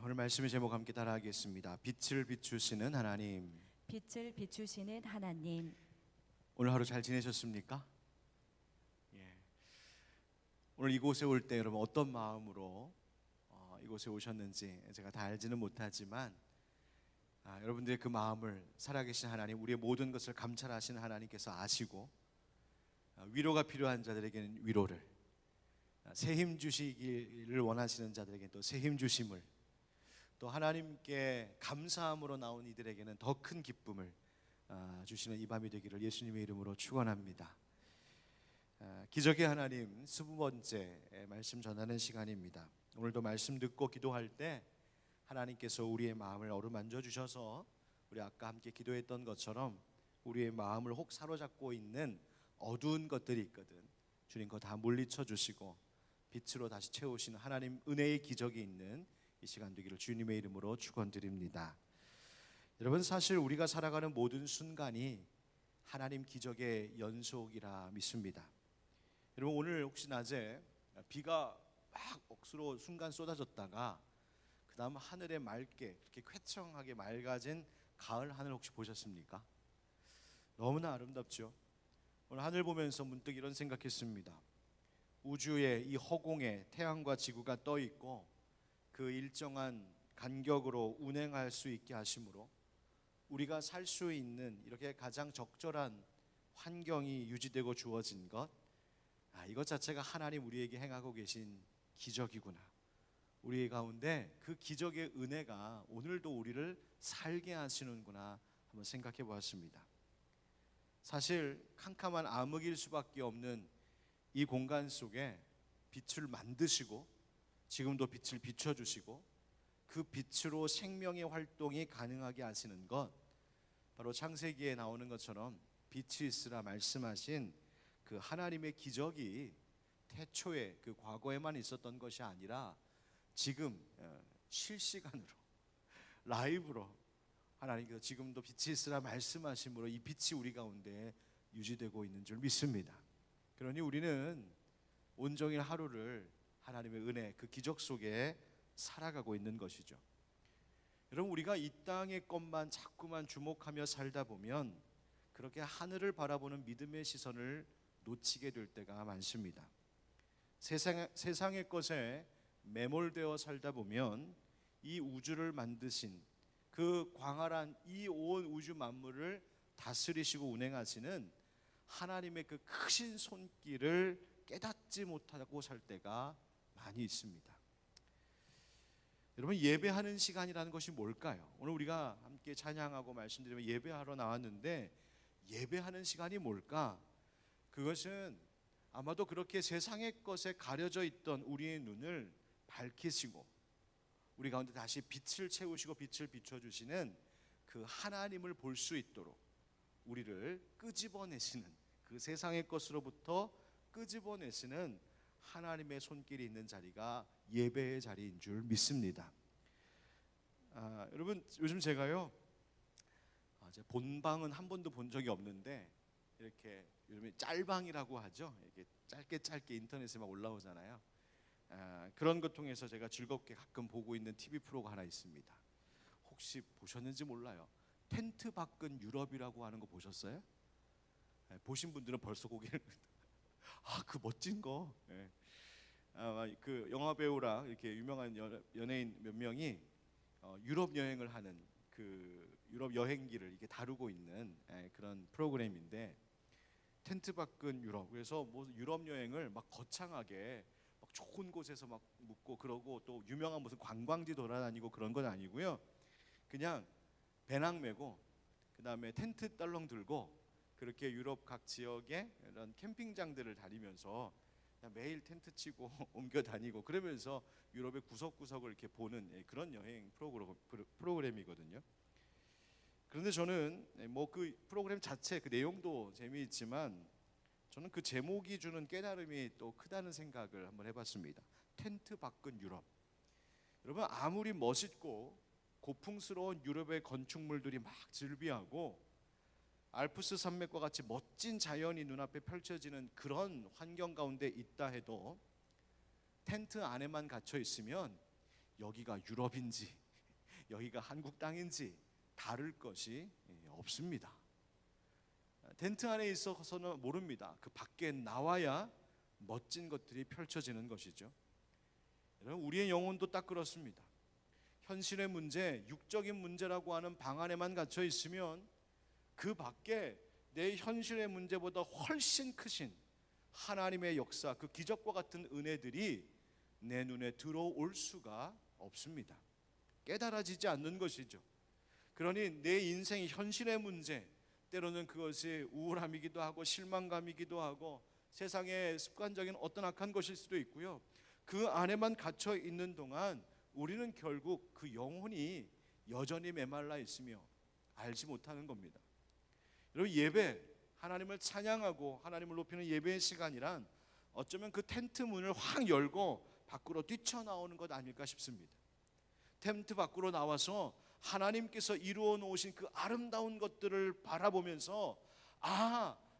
오늘 말씀의 제목 함께 따라하겠습니다. 빛을 비추시는 하나님. 빛을 비추시는 하나님. 오늘 하루 잘 지내셨습니까? 오늘 이곳에 올 때 여러분 어떤 마음으로 이곳에 오셨는지 제가 다 알지는 못하지만 여러분들의 그 마음을 살아계신 하나님, 우리의 모든 것을 감찰하시는 하나님께서 아시고 위로가 필요한 자들에게는 위로를, 새 힘 주시기를 원하시는 자들에게는 또 새 힘 주심을, 또 하나님께 감사함으로 나온 이들에게는 더 큰 기쁨을 주시는 이 밤이 되기를 예수님의 이름으로 축원합니다. 기적의 하나님 20번째 말씀 전하는 시간입니다. 오늘도 말씀 듣고 기도할 때 하나님께서 우리의 마음을 어루만져 주셔서 우리 아까 함께 기도했던 것처럼 우리의 마음을 혹 사로잡고 있는 어두운 것들이 있거든, 주님 그거 다 물리쳐 주시고 빛으로 다시 채우시는 하나님 은혜의 기적이 있는 이 시간 되기를 주님의 이름으로 축원드립니다. 여러분, 사실 우리가 살아가는 모든 순간이 하나님 기적의 연속이라 믿습니다. 여러분, 오늘 혹시 낮에 비가 막 억수로 순간 쏟아졌다가 그 다음 하늘에 맑게 그렇게 쾌청하게 맑아진 가을 하늘 혹시 보셨습니까? 너무나 아름답죠. 오늘 하늘 보면서 문득 이런 생각했습니다. 우주의 이 허공에 태양과 지구가 떠 있고 그 일정한 간격으로 운행할 수 있게 하심으로 우리가 살 수 있는 이렇게 가장 적절한 환경이 유지되고 주어진 것, 이것 자체가 하나님 우리에게 행하고 계신 기적이구나. 우리 가운데 그 기적의 은혜가 오늘도 우리를 살게 하시는구나 한번 생각해 보았습니다. 사실 캄캄한 암흑일 수밖에 없는 이 공간 속에 빛을 만드시고 지금도 빛을 비춰주시고 그 빛으로 생명의 활동이 가능하게 하시는 것, 바로 창세기에 나오는 것처럼 빛이 있으라 말씀하신 그 하나님의 기적이 태초에 그 과거에만 있었던 것이 아니라 지금 실시간으로 라이브로 하나님께서 지금도 빛이 있으라 말씀하심으로 이 빛이 우리 가운데 유지되고 있는 줄 믿습니다. 그러니 우리는 온종일 하루를 하나님의 은혜, 그 기적 속에 살아가고 있는 것이죠. 여러분, 우리가 이 땅의 것만 자꾸만 주목하며 살다 보면 그렇게 하늘을 바라보는 믿음의 시선을 놓치게 될 때가 많습니다. 세상의 것에 매몰되어 살다 보면 이 우주를 만드신 그 광활한 이 온 우주 만물을 다스리시고 운행하시는 하나님의 그 크신 손길을 깨닫지 못하고 살 때가 많이 있습니다. 여러분, 예배하는 시간이라는 것이 뭘까요? 오늘 우리가 함께 찬양하고 말씀드리면 예배하러 나왔는데 예배하는 시간이 뭘까? 그것은 아마도 그렇게 세상의 것에 가려져 있던 우리의 눈을 밝히시고 우리 가운데 다시 빛을 채우시고 빛을 비춰주시는 그 하나님을 볼 수 있도록 우리를 끄집어내시는, 그 세상의 것으로부터 끄집어내시는 하나님의 손길이 있는 자리가 예배의 자리인 줄 믿습니다. 여러분, 요즘 제가요 제 본방은 한 번도 본 적이 없는데 이렇게 요즘에 짤방이라고 하죠. 이렇게 짧게 인터넷에 막 올라오잖아요. 그런 것 통해서 제가 즐겁게 가끔 보고 있는 TV 프로가 하나 있습니다. 혹시 보셨는지 몰라요. 텐트 밖은 유럽이라고 하는 거 보셨어요? 보신 분들은 벌써 고개를 그 멋진 거. 그 영화 배우랑 이렇게 유명한 연예인 몇 명이 유럽 여행을 하는 그 유럽 여행기를 이렇게 다루고 있는 그런 프로그램인데, 텐트 밖은 유럽. 그래서 뭐 유럽 여행을 막 거창하게 막 좋은 곳에서 막 묵고 그러고 또 유명한 무슨 관광지 돌아다니고 그런 건 아니고요. 그냥 배낭 메고 그다음에 텐트 떨렁 들고 그렇게 유럽 각 지역에 이런 캠핑장들을 다니면서 그냥 매일 텐트 치고 옮겨 다니고 그러면서 유럽의 구석구석을 이렇게 보는 그런 여행 프로그램이거든요. 그런데 저는 뭐 그 프로그램 자체 그 내용도 재미있지만 저는 그 제목이 주는 깨달음이 또 크다는 생각을 한번 해봤습니다. 텐트 밖은 유럽. 여러분, 아무리 멋있고 고풍스러운 유럽의 건축물들이 막 즐비하고 알프스 산맥과 같이 멋진 자연이 눈앞에 펼쳐지는 그런 환경 가운데 있다 해도 텐트 안에만 갇혀 있으면 여기가 유럽인지 여기가 한국 땅인지 다를 것이 없습니다. 텐트 안에 있어서는 모릅니다. 그 밖에 나와야 멋진 것들이 펼쳐지는 것이죠. 여러분, 우리의 영혼도 딱 그렇습니다. 현실의 문제, 육적인 문제라고 하는 방 안에만 갇혀 있으면 그 밖에 내 현실의 문제보다 훨씬 크신 하나님의 역사, 그 기적과 같은 은혜들이 내 눈에 들어올 수가 없습니다. 깨달아지지 않는 것이죠. 그러니 내 인생의 현실의 문제, 때로는 그것이 우울함이기도 하고 실망감이기도 하고 세상의 습관적인 어떤 악한 것일 수도 있고요. 그 안에만 갇혀 있는 동안 우리는 결국 그 영혼이 여전히 메말라 있으며 알지 못하는 겁니다. 여러분, 예배, 하나님을 찬양하고 하나님을 높이는 예배의 시간이란 어쩌면 그 텐트 문을 확 열고 밖으로 뛰쳐나오는 것 아닐까 싶습니다. 텐트 밖으로 나와서 하나님께서 이루어 놓으신 그 아름다운 것들을 바라보면서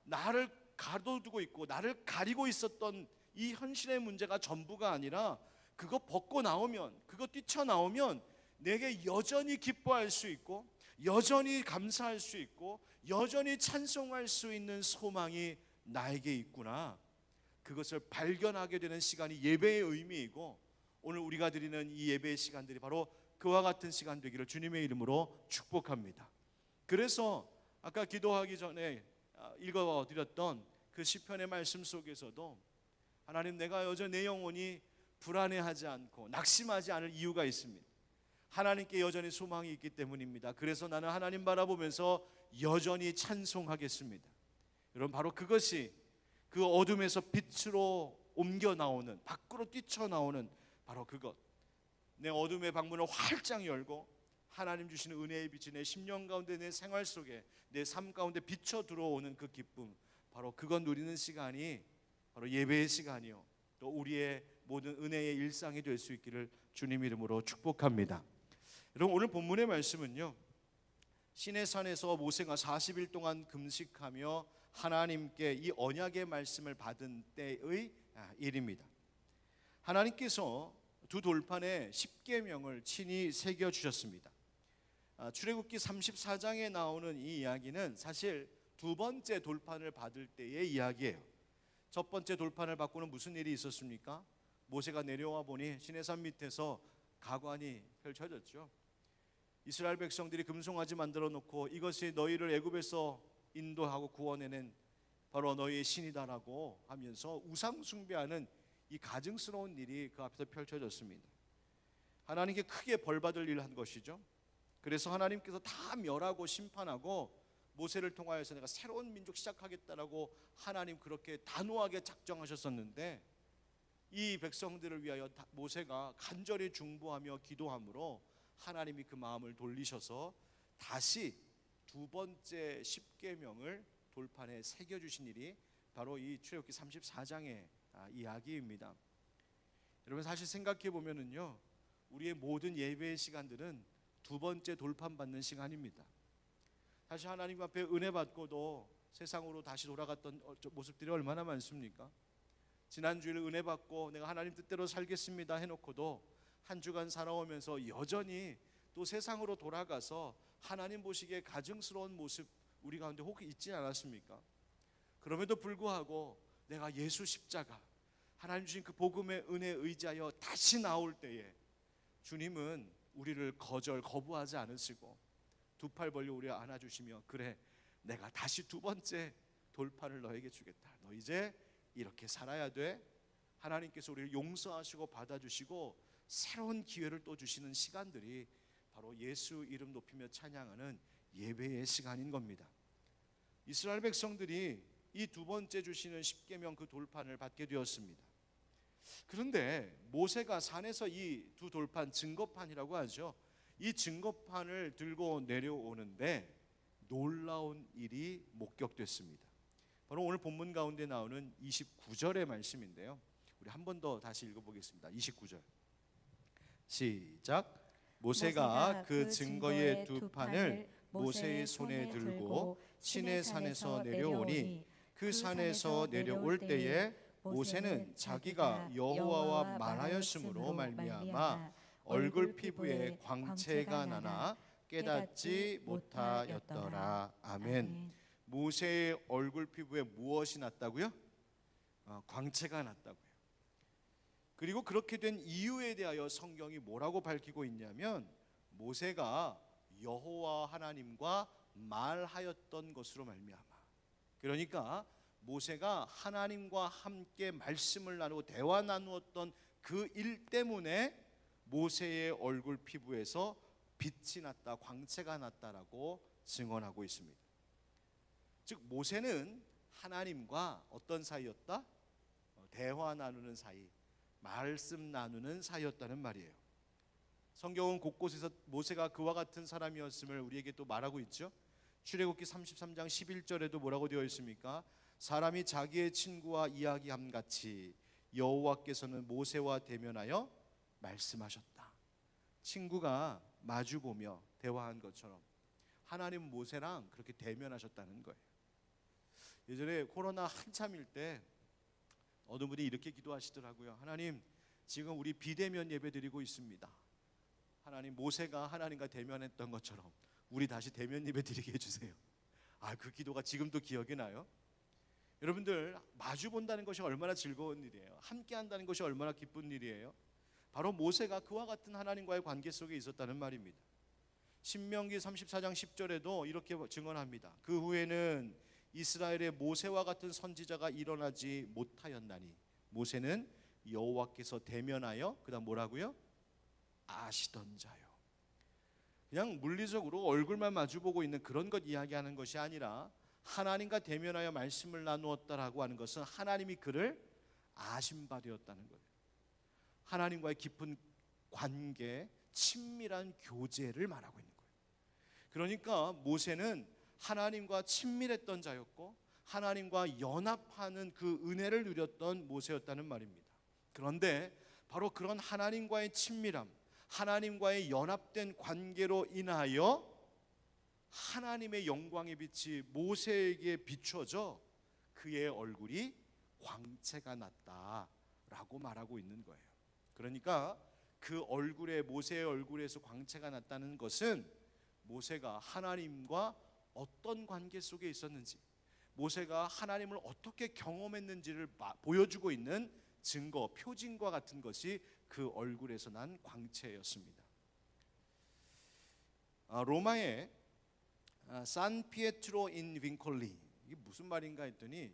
나를 가둬두고 있고 나를 가리고 있었던 이 현실의 문제가 전부가 아니라 그거 벗고 나오면, 그거 뛰쳐나오면 내게 여전히 기뻐할 수 있고 여전히 감사할 수 있고 여전히 찬송할 수 있는 소망이 나에게 있구나. 그것을 발견하게 되는 시간이 예배의 의미이고, 오늘 우리가 드리는 이 예배의 시간들이 바로 그와 같은 시간 되기를 주님의 이름으로 축복합니다. 그래서 아까 기도하기 전에 읽어드렸던 그 시편의 말씀 속에서도 하나님, 내가 여전히 내 영혼이 불안해하지 않고 낙심하지 않을 이유가 있습니다. 하나님께 여전히 소망이 있기 때문입니다. 그래서 나는 하나님 바라보면서 여전히 찬송하겠습니다. 여러분, 바로 그것이 그 어둠에서 빛으로 옮겨 나오는, 밖으로 뛰쳐나오는 바로 그것. 내 어둠의 방문을 활짝 열고 하나님 주시는 은혜의 빛이 내 심령 가운데, 내 생활 속에, 내 삶 가운데 비쳐 들어오는 그 기쁨, 바로 그것 누리는 시간이 바로 예배의 시간이요, 또 우리의 모든 은혜의 일상이 될 수 있기를 주님 이름으로 축복합니다. 여러분, 오늘 본문의 말씀은요, 시내산에서 모세가 40일 동안 금식하며 하나님께 이 언약의 말씀을 받은 때의 일입니다. 하나님께서 두 돌판에 십계명을 친히 새겨 주셨습니다. 출애굽기 34장에 나오는 이 이야기는 사실 두 번째 돌판을 받을 때의 이야기예요. 첫 번째 돌판을 받고는 무슨 일이 있었습니까? 모세가 내려와 보니 시내산 밑에서 가관이 펼쳐졌죠. 이스라엘 백성들이 금송아지 만들어 놓고 이것이 너희를 애굽에서 인도하고 구원해낸 바로 너희의 신이다라고 하면서 우상 숭배하는 이 가증스러운 일이 그 앞에서 펼쳐졌습니다. 하나님께 크게 벌받을 일을 한 것이죠. 그래서 하나님께서 다 멸하고 심판하고 모세를 통하여서 내가 새로운 민족 시작하겠다라고 하나님 그렇게 단호하게 작정하셨었는데, 이 백성들을 위하여 모세가 간절히 중보하며 기도함으로 하나님이 그 마음을 돌리셔서 다시 두 번째 십계명을 돌판에 새겨주신 일이 바로 이 출애굽기 34장의 이야기입니다. 여러분, 사실 생각해 보면은요, 우리의 모든 예배의 시간들은 두 번째 돌판 받는 시간입니다. 사실 하나님 앞에 은혜 받고도 세상으로 다시 돌아갔던 모습들이 얼마나 많습니까? 지난주일 은혜 받고 내가 하나님 뜻대로 살겠습니다 해놓고도 한 주간 살아오면서 여전히 또 세상으로 돌아가서 하나님 보시기에 가증스러운 모습 우리 가운데 혹 있지 않았습니까? 그럼에도 불구하고 내가 예수 십자가, 하나님 주신 그 복음의 은혜에 의지하여 다시 나올 때에 주님은 우리를 거부하지 않으시고 두 팔 벌려 우리 안아주시며, 그래, 내가 다시 두 번째 돌판을 너에게 주겠다. 너 이제 이렇게 살아야 돼. 하나님께서 우리를 용서하시고 받아주시고 새로운 기회를 또 주시는 시간들이 바로 예수 이름 높이며 찬양하는 예배의 시간인 겁니다. 이스라엘 백성들이 이 두 번째 주시는 십계명 그 돌판을 받게 되었습니다. 그런데 모세가 산에서 이 두 돌판, 증거판이라고 하죠, 이 증거판을 들고 내려오는데 놀라운 일이 목격됐습니다. 바로 오늘 본문 가운데 나오는 29절의 말씀인데요, 우리 한 번 더 다시 읽어보겠습니다. 29절 시작. 모세가 그 증거의 두 판을 모세의 손에 들고 시내산에서 내려오니 그 산에서 내려올 때에 모세는 자기가 여호와와 말하였으므로 말미암아 얼굴 피부에 광채가 나나 깨닫지 못하였더라. 아멘. 모세의 얼굴 피부에 무엇이 났다고요? 광채가 났다고요. 그리고 그렇게 된 이유에 대하여 성경이 뭐라고 밝히고 있냐면 모세가 여호와 하나님과 말하였던 것으로 말미암아. 그러니까 모세가 하나님과 함께 말씀을 나누고 대화 나누었던 그 일 때문에 모세의 얼굴 피부에서 빛이 났다, 광채가 났다라고 증언하고 있습니다. 즉 모세는 하나님과 어떤 사이였다? 대화 나누는 사이, 말씀 나누는 사이였다는 말이에요. 성경은 곳곳에서 모세가 그와 같은 사람이었음을 우리에게 또 말하고 있죠. 출애굽기 33장 11절에도 뭐라고 되어 있습니까? 사람이 자기의 친구와 이야기함 같이 여호와께서는 모세와 대면하여 말씀하셨다. 친구가 마주보며 대화한 것처럼 하나님 모세랑 그렇게 대면하셨다는 거예요. 예전에 코로나 한참일 때 어느 분이 이렇게 기도하시더라고요. 하나님, 지금 우리 비대면 예배 드리고 있습니다. 하나님, 모세가 하나님과 대면했던 것처럼 우리 다시 대면 예배 드리게 해주세요. 그 기도가 지금도 기억이 나요. 여러분들, 마주 본다는 것이 얼마나 즐거운 일이에요. 함께 한다는 것이 얼마나 기쁜 일이에요. 바로 모세가 그와 같은 하나님과의 관계 속에 있었다는 말입니다. 신명기 34장 10절에도 이렇게 증언합니다. 그 후에는 이스라엘의 모세와 같은 선지자가 일어나지 못하였나니 모세는 여호와께서 대면하여 그다음 뭐라고요? 아시던 자요. 그냥 물리적으로 얼굴만 마주보고 있는 그런 것 이야기하는 것이 아니라 하나님과 대면하여 말씀을 나누었다라고 하는 것은 하나님이 그를 아신 바 되었다는 거예요. 하나님과의 깊은 관계, 친밀한 교제를 말하고 있는 거예요. 그러니까 모세는 하나님과 친밀했던 자였고 하나님과 연합하는 그 은혜를 누렸던 모세였다는 말입니다. 그런데 바로 그런 하나님과의 친밀함, 하나님과의 연합된 관계로 인하여 하나님의 영광의 빛이 모세에게 비춰져 그의 얼굴이 광채가 났다라고 말하고 있는 거예요. 그러니까 그 얼굴에, 모세의 얼굴에서 광채가 났다는 것은 모세가 하나님과 어떤 관계 속에 있었는지, 모세가 하나님을 어떻게 경험했는지를 보여주고 있는 증거, 표징과 같은 것이 그 얼굴에서 난 광채였습니다. 로마의 산 피에트로 인 빈콜리, 이게 무슨 말인가 했더니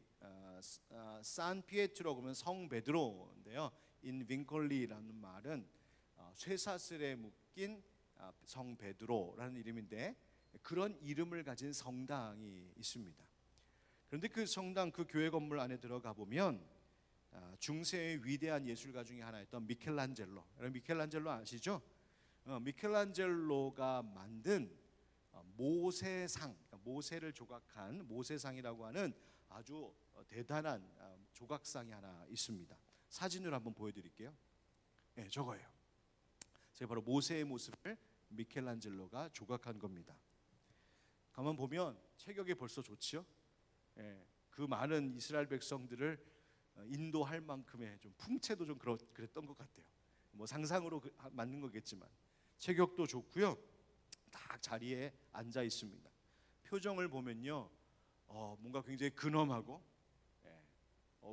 산 피에트로 그러면 성 베드로인데요. 인 빈콜리라는 말은 쇠사슬에 묶인 성 베드로라는 이름인데 그런 이름을 가진 성당이 있습니다. 그런데 그 성당, 그 교회 건물 안에 들어가 보면 중세의 위대한 예술가 중에 하나였던 미켈란젤로, 여러분 미켈란젤로 아시죠? 미켈란젤로가 만든 모세상, 그러니까 모세를 조각한 모세상이라고 하는 아주 대단한 조각상이 하나 있습니다. 사진으로 한번 보여드릴게요. 네, 저거예요. 제가 바로 모세의 모습을 미켈란젤로가 조각한 겁니다. 가만 보면 체격이 벌써 좋지요. 예, 그 많은 이스라엘 백성들을 인도할 만큼의 좀 풍채도 좀 그랬던 것 같아요. 뭐 상상으로 맞는 거겠지만 체격도 좋고요. 딱 자리에 앉아 있습니다. 표정을 보면요, 뭔가 굉장히 근엄하고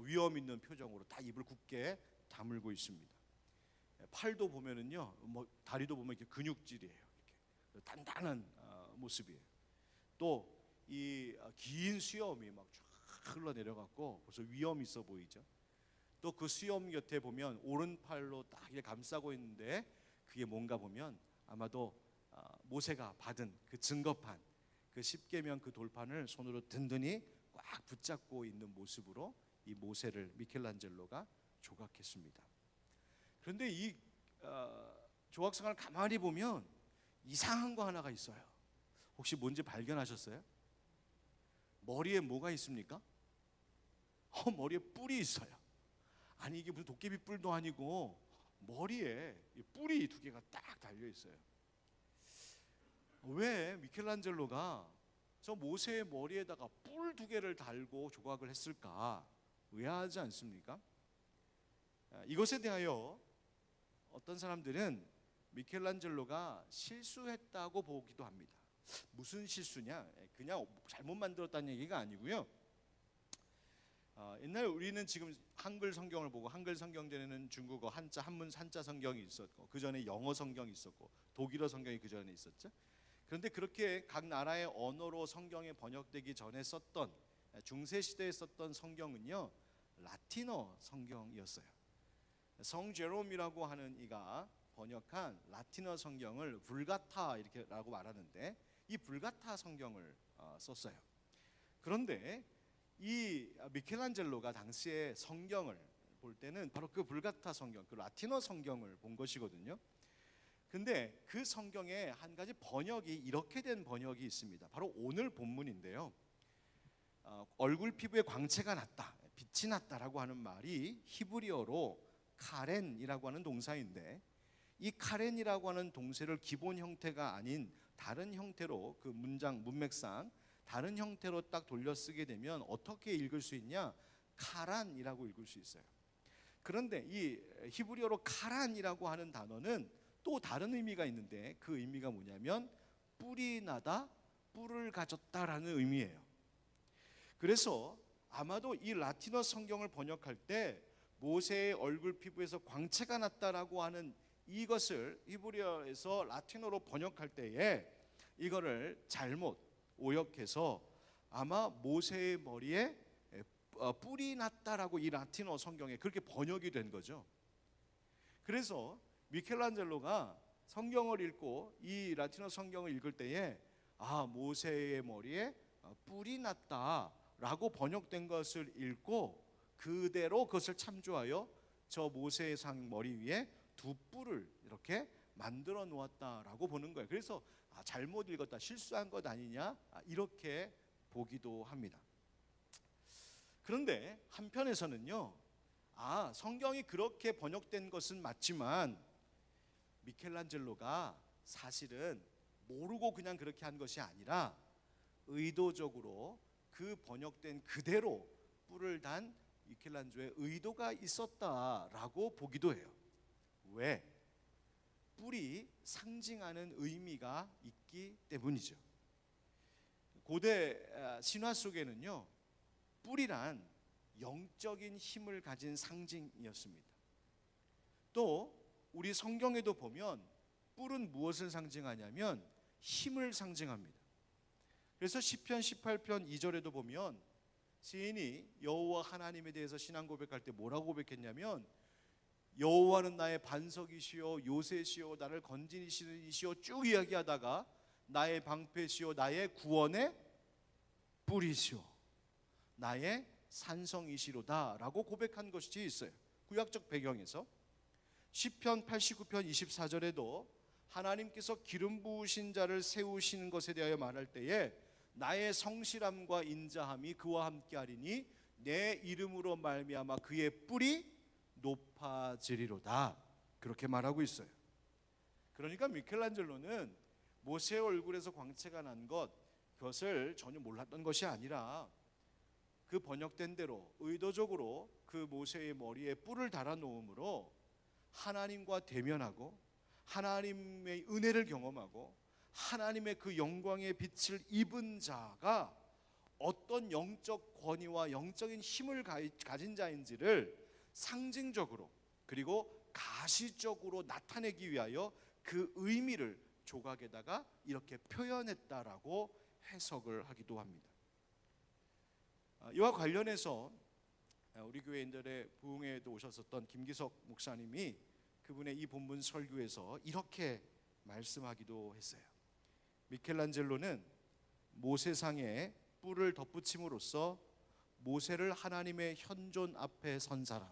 위험 있는 표정으로 다 입을 굳게 다물고 있습니다. 팔도 보면은요, 뭐 다리도 보면 이렇게 근육질이에요. 이렇게 단단한 모습이에요. 또 이 긴 수염이 막 쫙 흘러내려갖고 벌써 위험 있어 보이죠. 또 그 수염 곁에 보면 오른팔로 딱 이렇게 감싸고 있는데 그게 뭔가 보면 아마도 모세가 받은 그 증거판, 그 십계명 그 돌판을 손으로 든든히 꽉 붙잡고 있는 모습으로 이 모세를 미켈란젤로가 조각했습니다. 그런데 이 조각상을 가만히 보면 이상한 거 하나가 있어요. 혹시 뭔지 발견하셨어요? 머리에 뭐가 있습니까? 머리에 뿔이 있어요. 아니 이게 무슨 도깨비 뿔도 아니고 머리에 뿔이 두 개가 딱 달려 있어요. 왜 미켈란젤로가 저 모세의 머리에다가 뿔 두 개를 달고 조각을 했을까? 의아하지 않습니까? 이것에 대하여 어떤 사람들은 미켈란젤로가 실수했다고 보기도 합니다. 무슨 실수냐? 그냥 잘못 만들었다는 얘기가 아니고요. 옛날 우리는 지금 한글 성경을 보고 한글 성경 전에는 중국어 한자 한문 한자 성경이 있었고 그 전에 영어 성경이 있었고 독일어 성경이 그 전에 있었죠. 그런데 그렇게 각 나라의 언어로 성경이 번역되기 전에 썼던 중세 시대에 썼던 성경은요 라틴어 성경이었어요. 성 제롬이라고 하는 이가 번역한 라틴어 성경을 불가타 이렇게라고 말하는데 이 불가타 성경을 썼어요. 그런데 이 미켈란젤로가 당시에 성경을 볼 때는 바로 그 불가타 성경, 그 라틴어 성경을 본 것이거든요. 근데 그 성경에 한 가지 번역이 이렇게 된 번역이 있습니다. 바로 오늘 본문인데요. 얼굴 피부에 광채가 났다, 빛이 났다라고 하는 말이 히브리어로 카렌이라고 하는 동사인데 이 카렌이라고 하는 동사를 기본 형태가 아닌 다른 형태로 그 문맥상 다른 형태로 딱 돌려 쓰게 되면 어떻게 읽을 수 있냐? 카란이라고 읽을 수 있어요. 그런데 이 히브리어로 카란이라고 하는 단어는 또 다른 의미가 있는데 그 의미가 뭐냐면 뿔이 나다, 뿔을 가졌다라는 의미예요. 그래서 아마도 이 라틴어 성경을 번역할 때 모세의 얼굴 피부에서 광채가 났다라고 하는 이것을 히브리어에서 라틴어로 번역할 때에 이거를 잘못 오역해서 아마 모세의 머리에 뿔이 났다라고 이 라틴어 성경에 그렇게 번역이 된 거죠. 그래서 미켈란젤로가 성경을 읽고 이 라틴어 성경을 읽을 때에 모세의 머리에 뿔이 났다라고 번역된 것을 읽고 그대로 그것을 참조하여 저 모세의 상 머리 위에 두 뿔을 이렇게 만들어 놓았다라고 보는 거예요. 그래서 잘못 읽었다, 실수한 것 아니냐 이렇게 보기도 합니다. 그런데 한편에서는요, 성경이 그렇게 번역된 것은 맞지만 미켈란젤로가 사실은 모르고 그냥 그렇게 한 것이 아니라 의도적으로 그 번역된 그대로 뿔을 단 미켈란젤로의 의도가 있었다라고 보기도 해요. 왜? 뿔이 상징하는 의미가 있기 때문이죠. 고대 신화 속에는요, 뿔이란 영적인 힘을 가진 상징이었습니다. 또 우리 성경에도 보면 뿔은 무엇을 상징하냐면 힘을 상징합니다. 그래서 시편 18편 2절에도 보면 시인이 여호와 하나님에 대해서 신앙 고백할 때 뭐라고 고백했냐면 여호와는 나의 반석이시요 요새시요 나를 건지시는 이시요 쭉 이야기하다가 나의 방패시요 나의 구원의 뿔이시요 나의 산성이시로다 라고 고백한 것이 있어요. 구약적 배경에서 시편 89편 24절에도 하나님께서 기름 부으신 자를 세우시는 것에 대하여 말할 때에 나의 성실함과 인자함이 그와 함께하리니 내 이름으로 말미암아 그의 뿔이 높아지리로다 그렇게 말하고 있어요. 그러니까 미켈란젤로는 모세의 얼굴에서 광채가 난 그것을 전혀 몰랐던 것이 아니라 그 번역된 대로 의도적으로 그 모세의 머리에 뿔을 달아 놓음으로 하나님과 대면하고 하나님의 은혜를 경험하고 하나님의 그 영광의 빛을 입은 자가 어떤 영적 권위와 영적인 힘을 가진 자인지를 상징적으로 그리고 가시적으로 나타내기 위하여 그 의미를 조각에다가 이렇게 표현했다라고 해석을 하기도 합니다. 이와 관련해서 우리 교회인들의 부흥회에도 오셨었던 김기석 목사님이 그분의 이 본문 설교에서 이렇게 말씀하기도 했어요. 미켈란젤로는 모세상에 뿔을 덧붙임으로써 모세를 하나님의 현존 앞에 선 사람,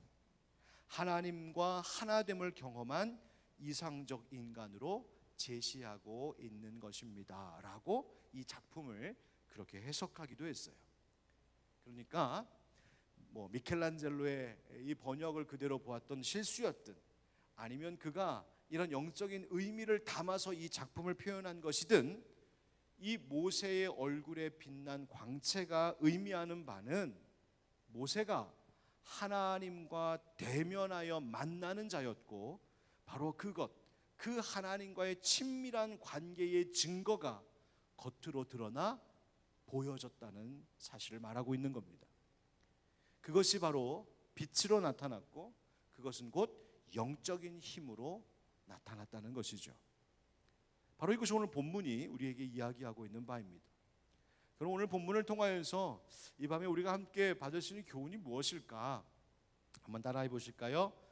하나님과 하나됨을 경험한 이상적 인간으로 제시하고 있는 것입니다 라고 이 작품을 그렇게 해석하기도 했어요. 그러니까 미켈란젤로의 이 번역을 그대로 보았던 실수였든 아니면 그가 이런 영적인 의미를 담아서 이 작품을 표현한 것이든 이 모세의 얼굴에 빛난 광채가 의미하는 바는 모세가 하나님과 대면하여 만나는 자였고 바로 그것 그 하나님과의 친밀한 관계의 증거가 겉으로 드러나 보여졌다는 사실을 말하고 있는 겁니다. 그것이 바로 빛으로 나타났고 그것은 곧 영적인 힘으로 나타났다는 것이죠. 바로 이것이 오늘 본문이 우리에게 이야기하고 있는 바입니다. 그럼 오늘 본문을 통하여서 이 밤에 우리가 함께 받을 수 있는 교훈이 무엇일까? 한번 따라해 보실까요?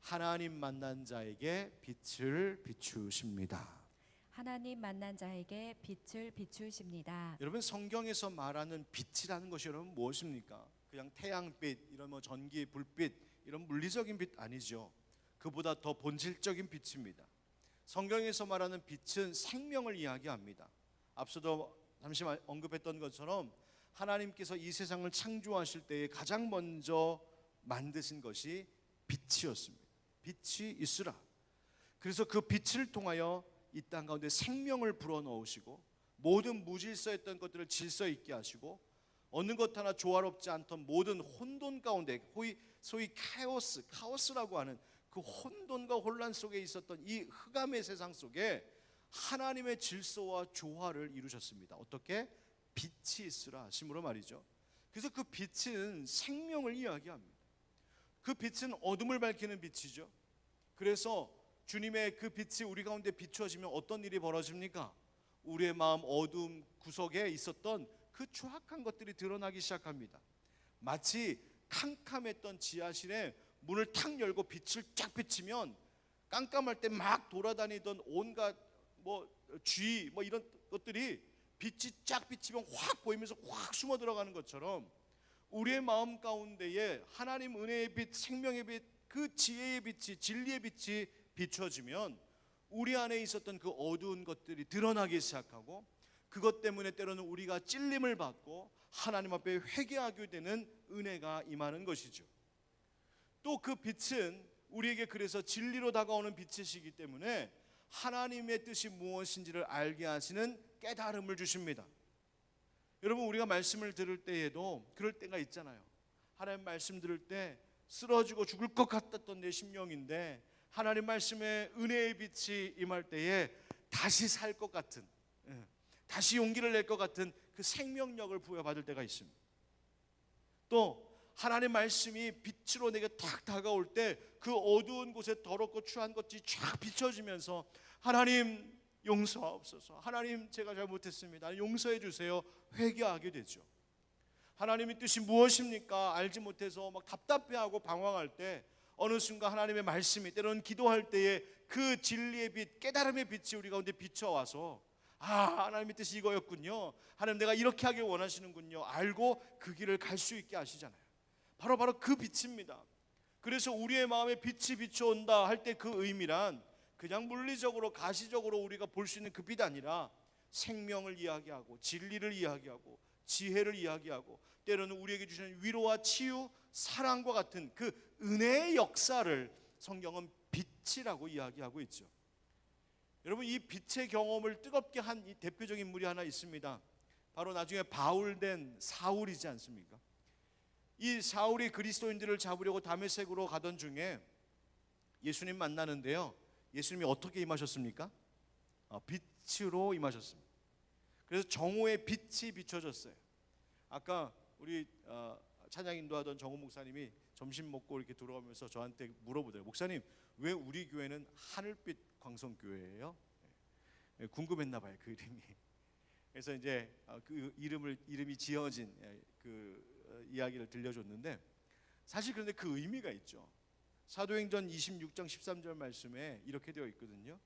하나님 만난 자에게 빛을 비추십니다. 하나님 만난 자에게 빛을 비추십니다. 여러분, 성경에서 말하는 빛이라는 것이 여러분 무엇입니까? 그냥 태양빛, 이런 뭐 전기, 불빛, 이런 물리적인 빛 아니죠. 그보다 더 본질적인 빛입니다. 성경에서 말하는 빛은 생명을 이야기합니다. 앞서도 잠시 언급했던 것처럼 하나님께서 이 세상을 창조하실 때에 가장 먼저 만드신 것이 빛이었습니다. 빛이 있으라. 그래서 그 빛을 통하여 이 땅 가운데 생명을 불어넣으시고 모든 무질서했던 것들을 질서 있게 하시고 어느 것 하나 조화롭지 않던 모든 혼돈 가운데 소위 카오스라고 하는 그 혼돈과 혼란 속에 있었던 이 흑암의 세상 속에 하나님의 질서와 조화를 이루셨습니다. 어떻게? 빛이 있으라 하심으로 말이죠. 그래서 그 빛은 생명을 이야기합니다. 그 빛은 어둠을 밝히는 빛이죠. 그래서 주님의 그 빛이 우리 가운데 비추어지면 어떤 일이 벌어집니까? 우리의 마음 어둠 구석에 있었던 그 추악한 것들이 드러나기 시작합니다. 마치 캄캄했던 지하실에 문을 탁 열고 빛을 쫙 비치면 깜깜할 때 막 돌아다니던 온갖 쥐 이런 것들이 빛이 쫙 비치면 확 보이면서 확 숨어 들어가는 것처럼 우리의 마음 가운데에 하나님 은혜의 빛, 생명의 빛, 그 지혜의 빛이, 진리의 빛이 비춰지면 우리 안에 있었던 그 어두운 것들이 드러나기 시작하고 그것 때문에 때로는 우리가 찔림을 받고 하나님 앞에 회개하게 되는 은혜가 임하는 것이죠. 또 그 빛은 우리에게 그래서 진리로 다가오는 빛이시기 때문에 하나님의 뜻이 무엇인지를 알게 하시는 깨달음을 주십니다. 여러분, 우리가 말씀을 들을 때에도 그럴 때가 있잖아요. 하나님 말씀 들을 때 쓰러지고 죽을 것 같았던 내 심령인데 하나님 말씀에 은혜의 빛이 임할 때에 다시 살 것 같은, 다시 용기를 낼 것 같은 그 생명력을 부여받을 때가 있습니다. 또 하나님 말씀이 빛으로 내게 탁 다가올 때 그 어두운 곳에 더럽고 추한 것이 쫙 비춰지면서 하나님 용서하옵소서, 하나님 제가 잘못했습니다, 용서해 주세요, 회개하게 되죠. 하나님의 뜻이 무엇입니까? 알지 못해서 막 답답해하고 방황할 때 어느 순간 하나님의 말씀이 때로는 기도할 때에 그 진리의 빛, 깨달음의 빛이 우리 가운데 비춰와서 하나님의 뜻이 이거였군요, 하나님 내가 이렇게 하길 원하시는군요, 알고 그 길을 갈 수 있게 하시잖아요. 바로 그 빛입니다. 그래서 우리의 마음에 빛이 비춰온다 할 때 그 의미란 그냥 물리적으로 가시적으로 우리가 볼 수 있는 그 빛 아니라 생명을 이야기하고 진리를 이야기하고 지혜를 이야기하고 때로는 우리에게 주시는 위로와 치유, 사랑과 같은 그 은혜의 역사를 성경은 빛이라고 이야기하고 있죠. 여러분, 이 빛의 경험을 뜨겁게 한 이 대표적인 인물이 하나 있습니다. 바로 나중에 바울된 사울이지 않습니까? 이 사울이 그리스도인들을 잡으려고 다메섹으로 가던 중에 예수님 만나는데요, 예수님이 어떻게 임하셨습니까? 빛으로 임하셨습니다. 그래서 정오의 빛이 비춰졌어요. 아까 우리 찬양 인도하던 정호 목사님이 점심 먹고 이렇게 들어오면서 저한테 물어보더라고요. 목사님, 왜 우리 교회는 하늘빛 광성교회예요? 궁금했나 봐요, 그 이름이. 그래서 이제 그 이름이 지어진 그 이야기를 들려줬는데, 사실 그런데 그 의미가 있죠. 사도행전 26장 13절 말씀에 이렇게 되어 있거든요.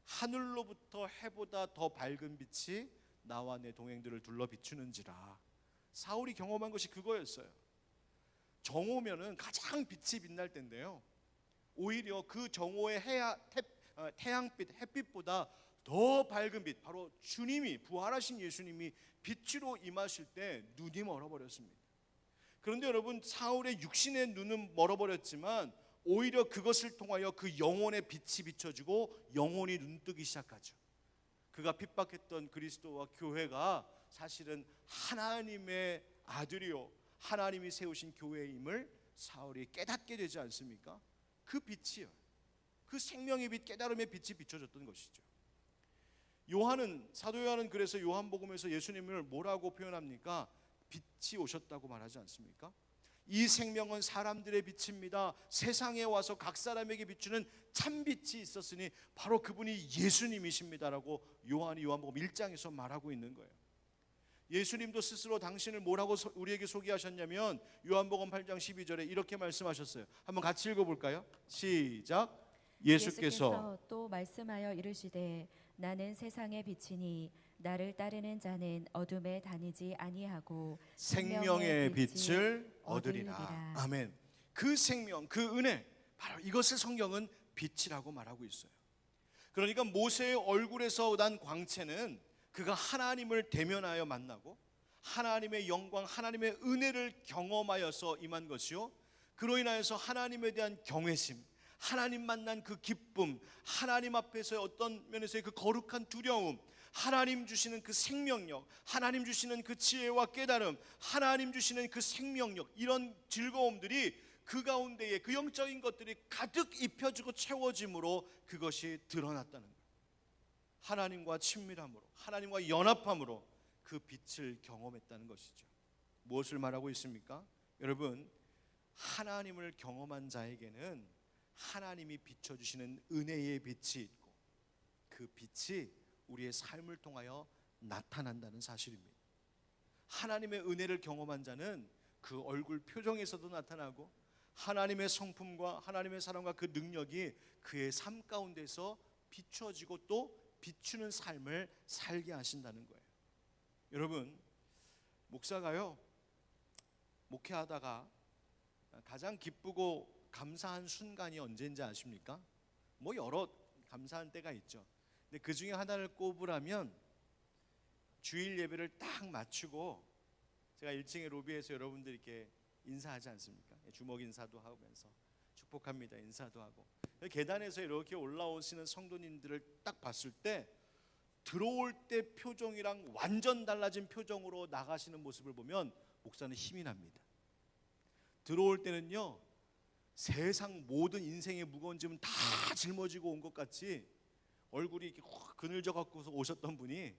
하늘로부터 해보다 더 밝은 빛이 나와 내 동행들을 둘러 비추는지라. 사울이 경험한 것이 그거였어요. 정오면은 가장 빛이 빛날 때인데요, 오히려 그 정오의 태양빛, 햇빛보다 더 밝은 빛, 바로 주님이, 부활하신 예수님이 빛으로 임하실 때 눈이 멀어버렸습니다. 그런데 여러분, 사울의 육신의 눈은 멀어버렸지만 오히려 그것을 통하여 그 영혼의 빛이 비춰지고 영혼이 눈뜨기 시작하죠. 그가 핍박했던 그리스도와 교회가 사실은 하나님의 아들이요, 하나님이 세우신 교회임을 사울이 깨닫게 되지 않습니까? 그 빛이요, 그 생명의 빛, 깨달음의 빛이 비춰졌던 것이죠. 요한은, 사도 요한은 그래서 요한복음에서 예수님을 뭐라고 표현합니까? 빛이 오셨다고 말하지 않습니까? 이 생명은 사람들의 빛입니다. 세상에 와서 각 사람에게 비추는 참빛이 있었으니 바로 그분이 예수님이십니다라고 요한이 요한복음 1장에서 말하고 있는 거예요. 예수님도 스스로 당신을 뭐라고 우리에게 소개하셨냐면 요한복음 8장 12절에 이렇게 말씀하셨어요. 한번 같이 읽어볼까요? 시작. 예수께서 또 말씀하여 이르시되 나는 세상의 빛이니 나를 따르는 자는 어둠에 다니지 아니하고 생명의 빛을 얻으리라. 아멘. 그 생명, 그 은혜, 바로 이것을 성경은 빛이라고 말하고 있어요. 그러니까 모세의 얼굴에서 난 광채는 그가 하나님을 대면하여 만나고 하나님의 영광, 하나님의 은혜를 경험하여서 임한 것이요, 그로 인하여서 하나님에 대한 경외심, 하나님 만난 그 기쁨, 하나님 앞에서의 어떤 면에서의 그 거룩한 두려움, 하나님 주시는 그 생명력, 하나님 주시는 그 지혜와 깨달음, 하나님 주시는 그 생명력, 이런 즐거움들이 그 가운데에 그 영적인 것들이 가득 입혀지고 채워짐으로 그것이 드러났다는 거예요. 하나님과 친밀함으로, 하나님과 연합함으로 그 빛을 경험했다는 것이죠. 무엇을 말하고 있습니까? 여러분, 하나님을 경험한 자에게는 하나님이 비춰주시는 은혜의 빛이 있고 그 빛이 우리의 삶을 통하여 나타난다는 사실입니다. 하나님의 은혜를 경험한 자는 그 얼굴 표정에서도 나타나고 하나님의 성품과 하나님의 사랑과 그 능력이 그의 삶 가운데서 비추어지고 또 비추는 삶을 살게 하신다는 거예요. 여러분, 목사가요, 목회하다가 가장 기쁘고 감사한 순간이 언제인지 아십니까? 뭐 여러 감사한 때가 있죠. 근데 그 중에 하나를 꼽으라면 주일 예배를 딱 마치고 제가 1층의 로비에서 여러분들 이렇게 인사하지 않습니까? 주먹 인사도 하면서 축복합니다 인사도 하고, 계단에서 이렇게 올라오시는 성도님들을 딱 봤을 때 들어올 때 표정이랑 완전 달라진 표정으로 나가시는 모습을 보면 목사는 힘이 납니다. 들어올 때는요, 세상 모든 인생의 무거운 짐은 다 짊어지고 온 것 같이 얼굴이 이렇게 확 그늘져 갖고서 오셨던 분이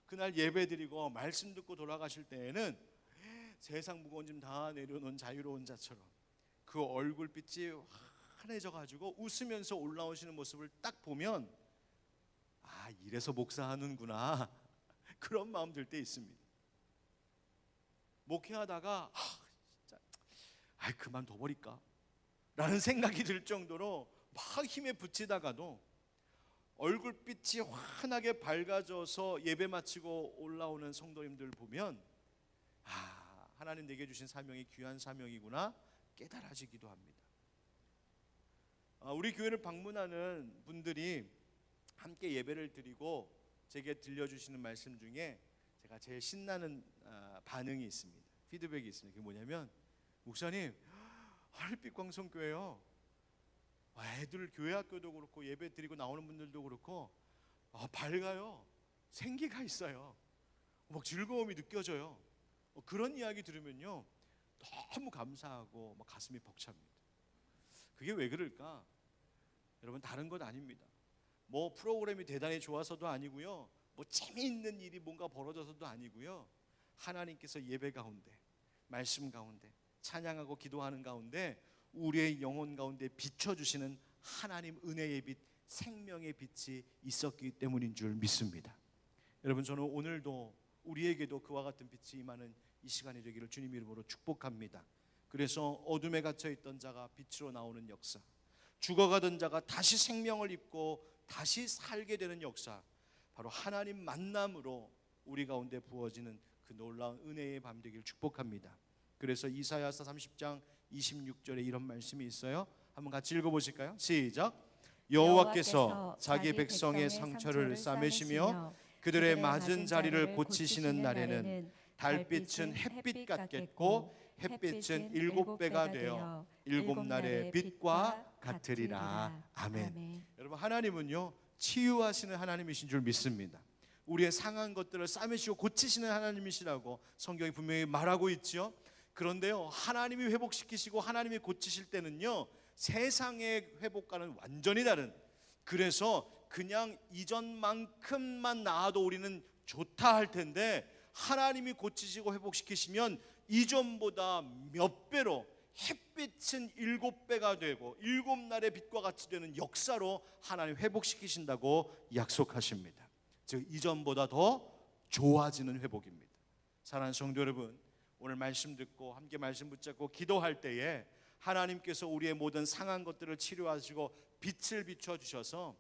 그날 예배드리고 말씀 듣고 돌아가실 때에는 세상 무거운 짐 다 내려놓은 자유로운 자처럼 그 얼굴빛이 환해져 가지고 웃으면서 올라오시는 모습을 딱 보면 아, 이래서 목사하는구나 그런 마음 들 때 있습니다. 목회하다가 진짜 그만둬 버릴까 라는 생각이 들 정도로 막 힘에 부치다가도 얼굴빛이 환하게 밝아져서 예배 마치고 올라오는 성도님들 보면 하나님 내게 주신 사명이 귀한 사명이구나 깨달아지기도 합니다. 우리 교회를 방문하는 분들이 함께 예배를 드리고 제게 들려주시는 말씀 중에 제가 제일 신나는 반응이 있습니다. 피드백이 있습니다. 그게 뭐냐면, 목사님, 하늘빛광성교회요, 애들 교회 학교도 그렇고 예배 드리고 나오는 분들도 그렇고 밝아요. 생기가 있어요. 막 즐거움이 느껴져요. 그런 이야기 들으면요 너무 감사하고 막 가슴이 벅찹니다. 그게 왜 그럴까? 여러분, 다른 건 아닙니다. 뭐 프로그램이 대단히 좋아서도 아니고요, 뭐 재미있는 일이 뭔가 벌어져서도 아니고요, 하나님께서 예배 가운데, 말씀 가운데, 찬양하고 기도하는 가운데 우리의 영혼 가운데 비춰주시는 하나님 은혜의 빛, 생명의 빛이 있었기 때문인 줄 믿습니다. 여러분, 저는 오늘도 우리에게도 그와 같은 빛이 임하는 이 시간이 되기를 주님 이름으로 축복합니다. 그래서 어둠에 갇혀있던 자가 빛으로 나오는 역사, 죽어가던 자가 다시 생명을 입고 다시 살게 되는 역사, 바로 하나님 만남으로 우리 가운데 부어지는 그 놀라운 은혜의 밤 되기를 축복합니다. 그래서 이사야서 30장 26절에 이런 말씀이 있어요. 한번 같이 읽어보실까요? 시작. 여호와께서 자기 백성의 상처를 싸매시며 그들의 맞은 자리를 고치시는 날에는 달빛은 햇빛 같겠고 햇빛은 7배가 되어 7날의 빛과 같으리라. 아멘. 여러분, 하나님은요 치유하시는 하나님이신 줄 믿습니다. 우리의 상한 것들을 싸매시고 고치시는 하나님이시라고 성경이 분명히 말하고 있죠. 그런데요, 하나님이 회복시키시고 하나님이 고치실 때는요 세상의 회복과는 완전히 다른, 그래서 그냥 이전만큼만 나아도 우리는 좋다 할 텐데 하나님이 고치시고 회복시키시면 이전보다 몇 배로 햇빛은 7배가 되고 7날의 빛과 같이 되는 역사로 하나님 회복시키신다고 약속하십니다. 즉 이전보다 더 좋아지는 회복입니다. 사랑하는 성도 여러분, 오늘 말씀 듣고 함께 말씀 붙잡고 기도할 때에 하나님께서 우리의 모든 상한 것들을 치료하시고 빛을 비춰 주셔서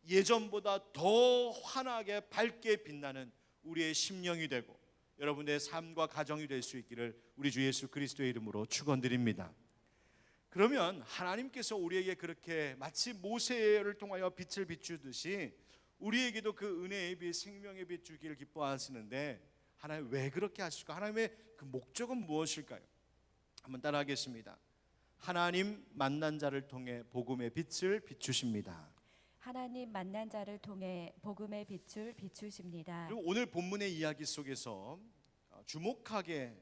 예전보다 더 환하게 밝게 빛나는 우리의 심령이 되고 여러분의 삶과 가정이 될 수 있기를 우리 주 예수 그리스도의 이름으로 축원드립니다. 그러면 하나님께서 우리에게 그렇게 마치 모세를 통하여 빛을 비추듯이 우리에게도 그 은혜의 빛, 생명의 빛 주기를 기뻐하시는데 하나님 왜 그렇게 하실까? 하나님의 그 목적은 무엇일까요? 한번 따라하겠습니다. 하나님 만난 자를 통해 복음의 빛을 비추십니다. 하나님 만난 자를 통해 복음의 빛을 비추십니다. 그리고 오늘 본문의 이야기 속에서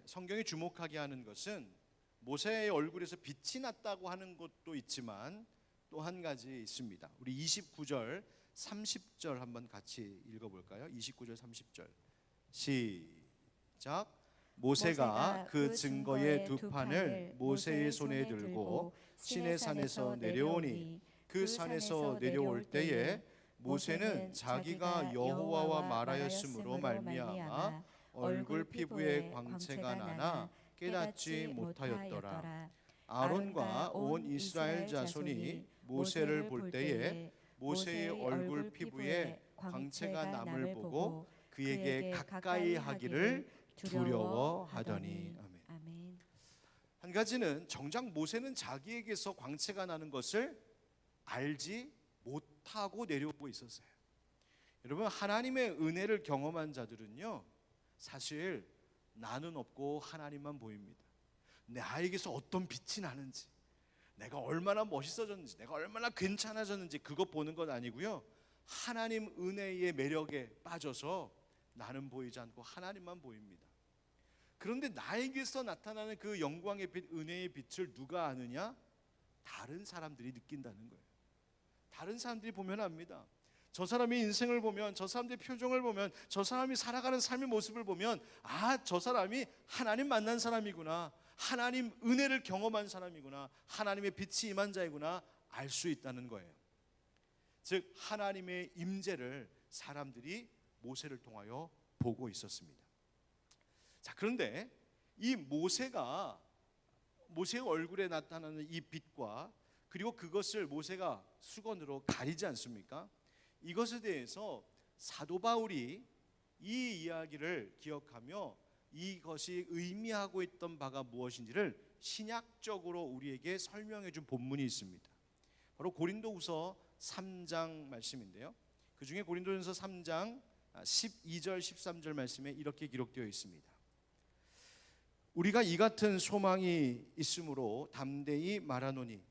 성경이 주목하게 하는 것은 모세의 얼굴에서 빛이 났다고 하는 것도 있지만 또 한 가지 있습니다. 우리 29절 30절 한번 같이 읽어볼까요? 29절 30절 시작. 모세가 그 증거의 두 판을 모세의 손에 들고 시내 산에서 내려오니 그 산에서 내려올 때에 모세는 자기가 여호와와 말하였으므로 말미암아 얼굴 피부에 광채가 나나 깨닫지 못하였더라. 아론과 온 이스라엘 자손이 모세를 볼 때에 모세의 얼굴 피부에 광채가 남을 보고 그에게 가까이 하기를 두려워하더니. 아멘. 한 가지는 정작 모세는 자기에게서 광채가 나는 것을 알지 못하고 내려오고 있었어요. 여러분, 하나님의 은혜를 경험한 자들은요, 사실 나는 없고 하나님만 보입니다. 나에게서 어떤 빛이 나는지, 내가 얼마나 멋있어졌는지, 내가 얼마나 괜찮아졌는지 그것 보는 건 아니고요, 하나님 은혜의 매력에 빠져서 나는 보이지 않고 하나님만 보입니다. 그런데 나에게서 나타나는 그 영광의 빛, 은혜의 빛을 누가 아느냐? 다른 사람들이 느낀다는 거예요. 다른 사람들이 보면 압니다. 저 사람의 인생을 보면, 저 사람들의 표정을 보면, 저 사람이 살아가는 삶의 모습을 보면, 아, 저 사람이 하나님 만난 사람이구나, 하나님 은혜를 경험한 사람이구나, 하나님의 빛이 임한 자이구나 알 수 있다는 거예요. 즉 하나님의 임재를 사람들이 모세를 통하여 보고 있었습니다. 자, 그런데 이 모세의 얼굴에 나타나는 이 빛과 그리고 그것을 모세가 수건으로 가리지 않습니까? 이것에 대해서 사도 바울이 이 이야기를 기억하며 이것이 의미하고 있던 바가 무엇인지를 신약적으로 우리에게 설명해 준 본문이 있습니다. 바로 고린도후서 3장 말씀인데요, 그 중에 고린도전서 3장 12절 13절 말씀에 이렇게 기록되어 있습니다. 우리가 이 같은 소망이 있으므로 담대히 말하노니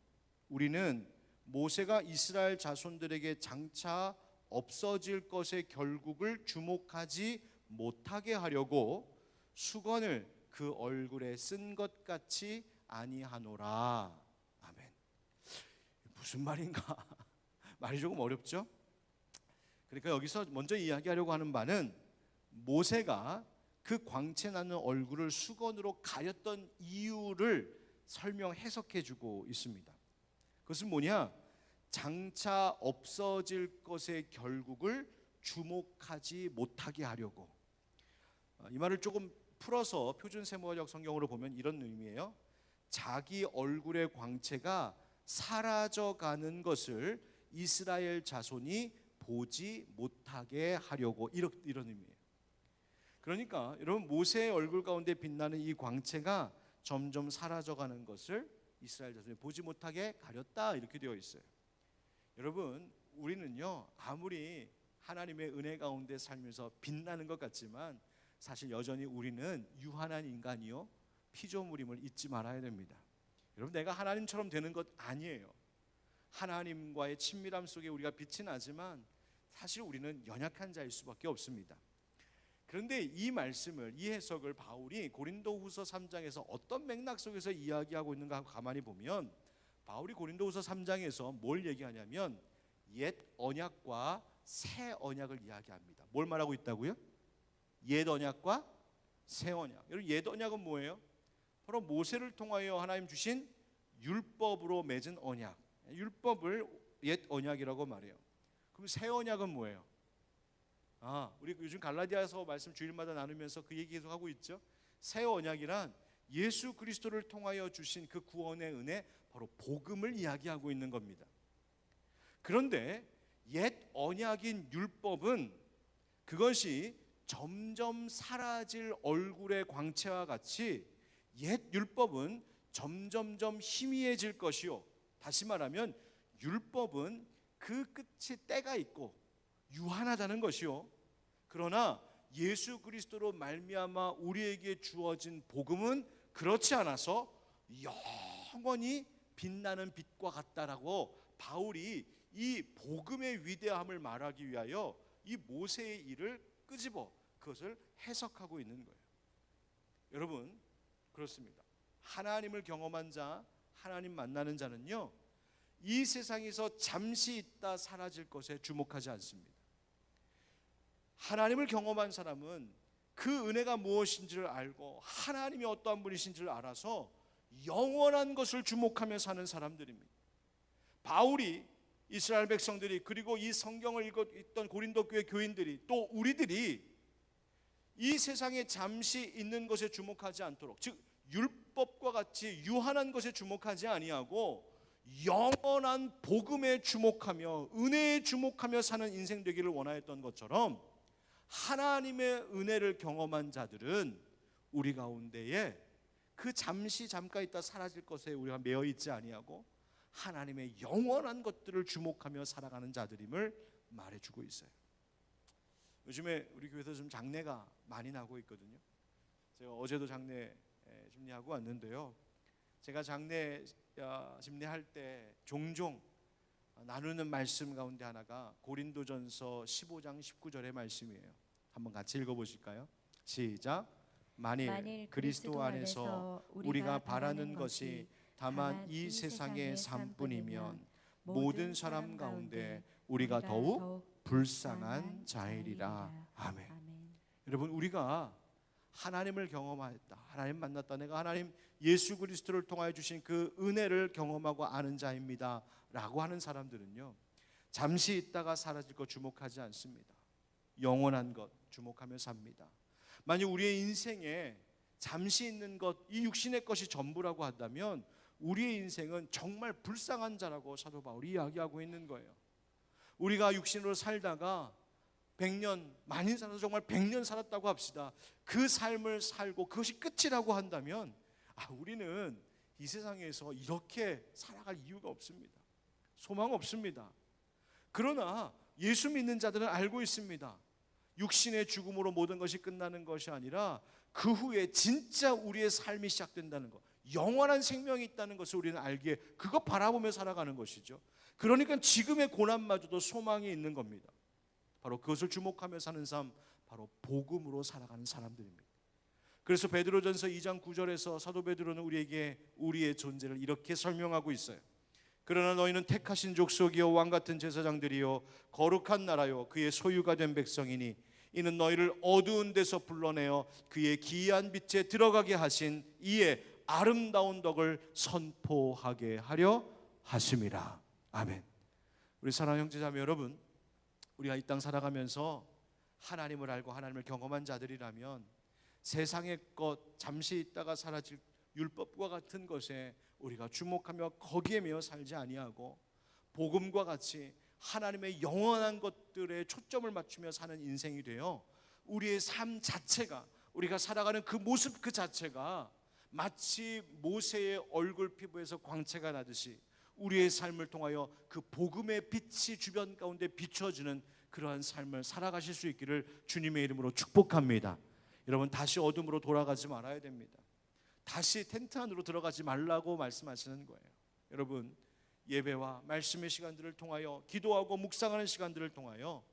우리는 모세가 이스라엘 자손들에게 장차 없어질 것의 결국을 주목하지 못하게 하려고 수건을 그 얼굴에 쓴 것 같이 아니하노라. 아멘. 무슨 말인가? 말이 조금 어렵죠? 그러니까 여기서 먼저 이야기하려고 하는 바는 모세가 그 광채 나는 얼굴을 수건으로 가렸던 이유를 설명 해석해 주고 있습니다. 그것은 뭐냐? 장차 없어질 것의 결국을 주목하지 못하게 하려고. 이 말을 조금 풀어서 표준 세모적 성경으로 보면 이런 의미예요. 자기 얼굴의 광채가 사라져가는 것을 이스라엘 자손이 보지 못하게 하려고, 이런 의미예요. 그러니까 여러분, 모세의 얼굴 가운데 빛나는 이 광채가 점점 사라져가는 것을 이스라엘 자손이 보지 못하게 가렸다, 이렇게 되어 있어요. 여러분, 우리는요, 아무리 하나님의 은혜 가운데 살면서 빛나는 것 같지만 사실 여전히 우리는 유한한 인간이요, 피조물임을 잊지 말아야 됩니다. 여러분, 내가 하나님처럼 되는 것 아니에요. 하나님과의 친밀함 속에 우리가 빛이 나지만 사실 우리는 연약한 자일 수밖에 없습니다. 그런데 이 말씀을, 이 해석을 바울이 고린도후서 3장에서 어떤 맥락 속에서 이야기하고 있는가 하고 가만히 보면 바울이 고린도후서 3장에서 뭘 얘기하냐면 옛 언약과 새 언약을 이야기합니다. 뭘 말하고 있다고요? 옛 언약과 새 언약. 여러분, 옛 언약은 뭐예요? 바로 모세를 통하여 하나님 주신 율법으로 맺은 언약. 율법을 옛 언약이라고 말해요. 그럼 새 언약은 뭐예요? 우리 요즘 갈라디아서 말씀 주일마다 나누면서 그 얘기 계속 하고 있죠. 새 언약이란 예수 그리스도를 통하여 주신 그 구원의 은혜, 바로 복음을 이야기하고 있는 겁니다. 그런데 옛 언약인 율법은 그것이 점점 사라질 얼굴의 광채와 같이 옛 율법은 점점점 희미해질 것이요, 다시 말하면 율법은 그 끝이 때가 있고 유한하다는 것이요, 그러나 예수 그리스도로 말미암아 우리에게 주어진 복음은 그렇지 않아서 영원히 빛나는 빛과 같다라고 바울이 이 복음의 위대함을 말하기 위하여 이 모세의 일을 끄집어 그것을 해석하고 있는 거예요. 여러분, 그렇습니다. 하나님을 경험한 자, 하나님 만나는 자는요, 이 세상에서 잠시 있다 사라질 것에 주목하지 않습니다. 하나님을 경험한 사람은 그 은혜가 무엇인지를 알고 하나님이 어떠한 분이신지를 알아서 영원한 것을 주목하며 사는 사람들입니다. 바울이, 이스라엘 백성들이, 그리고 이 성경을 읽던 고린도 교회 교인들이, 또 우리들이 이 세상에 잠시 있는 것에 주목하지 않도록, 즉 율법과 같이 유한한 것에 주목하지 아니하고 영원한 복음에 주목하며 은혜에 주목하며 사는 인생 되기를 원하였던 것처럼, 하나님의 은혜를 경험한 자들은 우리 가운데에 그 잠깐 있다 사라질 것에 우리가 매여 있지 아니하고 하나님의 영원한 것들을 주목하며 살아가는 자들임을 말해주고 있어요. 요즘에 우리 교회에서 좀 장례가 많이 나고 있거든요. 제가 어제도 장례 집례하고 왔는데요, 제가 장례 집례할 때 종종 나누는 말씀 가운데 하나가 고린도전서 15장 19절의 말씀이에요. 한번 같이 읽어보실까요? 시작. 만일 그리스도 안에서 우리가 바라는 것이 다만 이 세상의 삶뿐이면 모든 사람 가운데 우리가 더욱 불쌍한 자이리라. 아멘. 여러분, 우리가 하나님을 경험하였다, 하나님 만났다, 내가 하나님 예수 그리스도를 통하여 주신 그 은혜를 경험하고 아는 자입니다 라고 하는 사람들은요, 잠시 있다가 사라질 것 주목하지 않습니다. 영원한 것 주목하며 삽니다. 만약 우리의 인생에 잠시 있는 것, 이 육신의 것이 전부라고 한다면 우리의 인생은 정말 불쌍한 자라고 사도 바울이 이야기하고 있는 거예요. 우리가 육신으로 살다가 100년, 많이 살아서 정말 100년 살았다고 합시다. 그 삶을 살고 그것이 끝이라고 한다면 우리는 이 세상에서 이렇게 살아갈 이유가 없습니다. 소망 없습니다. 그러나 예수 믿는 자들은 알고 있습니다. 육신의 죽음으로 모든 것이 끝나는 것이 아니라 그 후에 진짜 우리의 삶이 시작된다는 것, 영원한 생명이 있다는 것을 우리는 알기에 그거 바라보며 살아가는 것이죠. 그러니까 지금의 고난마저도 소망이 있는 겁니다. 바로 그것을 주목하며 사는 삶, 바로 복음으로 살아가는 사람들입니다. 그래서 베드로전서 2장 9절에서 사도 베드로는 우리에게 우리의 존재를 이렇게 설명하고 있어요. 그러나 너희는 택하신 족속이요 왕같은 제사장들이요 거룩한 나라요 그의 소유가 된 백성이니 이는 너희를 어두운 데서 불러내어 그의 기이한 빛에 들어가게 하신 이의 아름다운 덕을 선포하게 하려 하심이라. 아멘. 우리 사랑하는 형제자매 여러분, 우리가 이 땅 살아가면서 하나님을 알고 하나님을 경험한 자들이라면 세상의 것, 잠시 있다가 사라질 율법과 같은 것에 우리가 주목하며 거기에 매여 살지 아니하고 복음과 같이 하나님의 영원한 것들에 초점을 맞추며 사는 인생이 되어 우리의 삶 자체가, 우리가 살아가는 그 모습 그 자체가 마치 모세의 얼굴 피부에서 광채가 나듯이 우리의 삶을 통하여 그 복음의 빛이 주변 가운데 비춰지는 그러한 삶을 살아가실 수 있기를 주님의 이름으로 축복합니다. 여러분, 다시 어둠으로 돌아가지 말아야 됩니다. 다시 텐트 안으로 들어가지 말라고 말씀하시는 거예요. 여러분, 예배와 말씀의 시간들을 통하여 기도하고 묵상하는 시간들을 통하여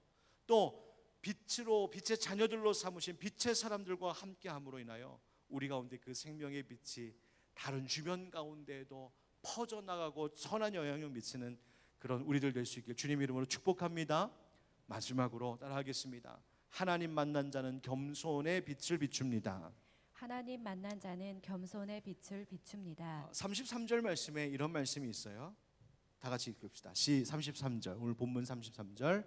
또 빛의 자녀들로 삼으신 빛의 사람들과 함께함으로 인하여 우리 가운데 그 생명의 빛이 다른 주변 가운데에도 퍼져나가고 선한 영향을 미치는 그런 우리들 될 수 있길 주님 이름으로 축복합니다. 마지막으로 따라하겠습니다. 하나님 만난 자는 겸손의 빛을 비춥니다. 하나님 만난 자는 겸손의 빛을 비춥니다. 33절 말씀에 이런 말씀이 있어요. 다 같이 읽읍시다. 33절, 오늘 본문 33절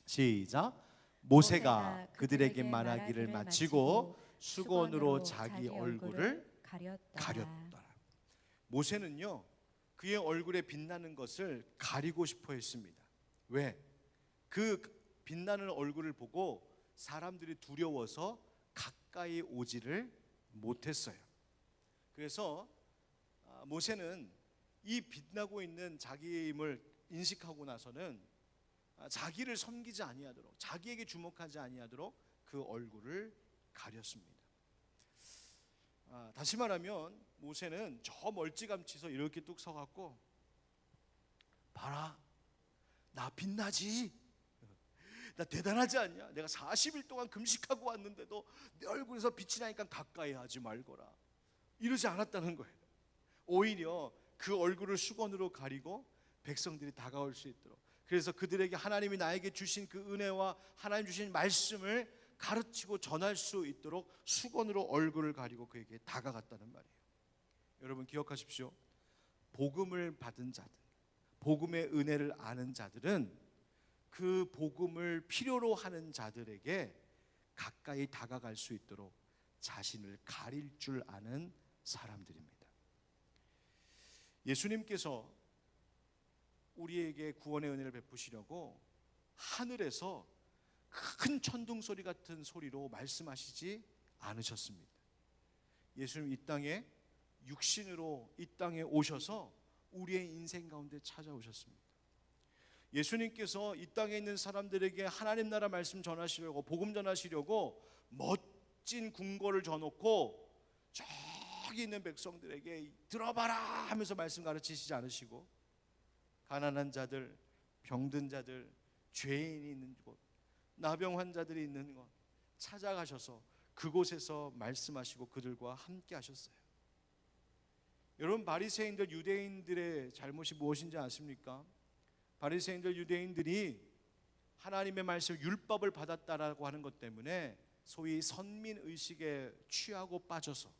시작. 모세가 그들에게 말하기를 마치고 수건으로 자기 얼굴을 가렸더라. 모세는요, 그의 얼굴에 빛나는 것을 가리고 싶어 했습니다. 왜? 그 빛나는 얼굴을 보고 사람들이 두려워서 가까이 오지를 못했어요. 그래서 모세는 이 빛나고 있는 자기의 힘을 인식하고 나서는 자기를 섬기지 아니하도록, 자기에게 주목하지 아니하도록 그 얼굴을 가렸습니다. 다시 말하면 모세는 저 멀찌감치서 이렇게 뚝 서갖고, 봐라, 나 빛나지? 나 대단하지 않냐? 내가 40일 동안 금식하고 왔는데도 내 얼굴에서 빛이 나니까 가까이 하지 말거라, 이러지 않았다는 거예요. 오히려 그 얼굴을 수건으로 가리고 백성들이 다가올 수 있도록, 그래서 그들에게 하나님이 나에게 주신 그 은혜와 하나님 주신 말씀을 가르치고 전할 수 있도록 수건으로 얼굴을 가리고 그에게 다가갔다는 말이에요. 여러분 기억하십시오. 복음을 받은 자들, 복음의 은혜를 아는 자들은 그 복음을 필요로 하는 자들에게 가까이 다가갈 수 있도록 자신을 가릴 줄 아는 사람들입니다. 예수님께서 우리에게 구원의 은혜를 베푸시려고 하늘에서 큰 천둥 소리 같은 소리로 말씀하시지 않으셨습니다. 예수님 이 땅에 육신으로 이 땅에 오셔서 우리의 인생 가운데 찾아오셨습니다. 예수님께서 이 땅에 있는 사람들에게 하나님 나라 말씀 전하시려고, 복음 전하시려고 멋진 궁궐을 져놓고 저기 있는 백성들에게 들어봐라 하면서 말씀 가르치시지 않으시고, 가난한 자들, 병든 자들, 죄인이 있는 곳, 나병 환자들이 있는 곳 찾아가셔서 그곳에서 말씀하시고 그들과 함께 하셨어요. 여러분, 바리새인들, 유대인들의 잘못이 무엇인지 아십니까? 바리새인들, 유대인들이 하나님의 말씀, 율법을 받았다라고 하는 것 때문에 소위 선민의식에 취하고 빠져서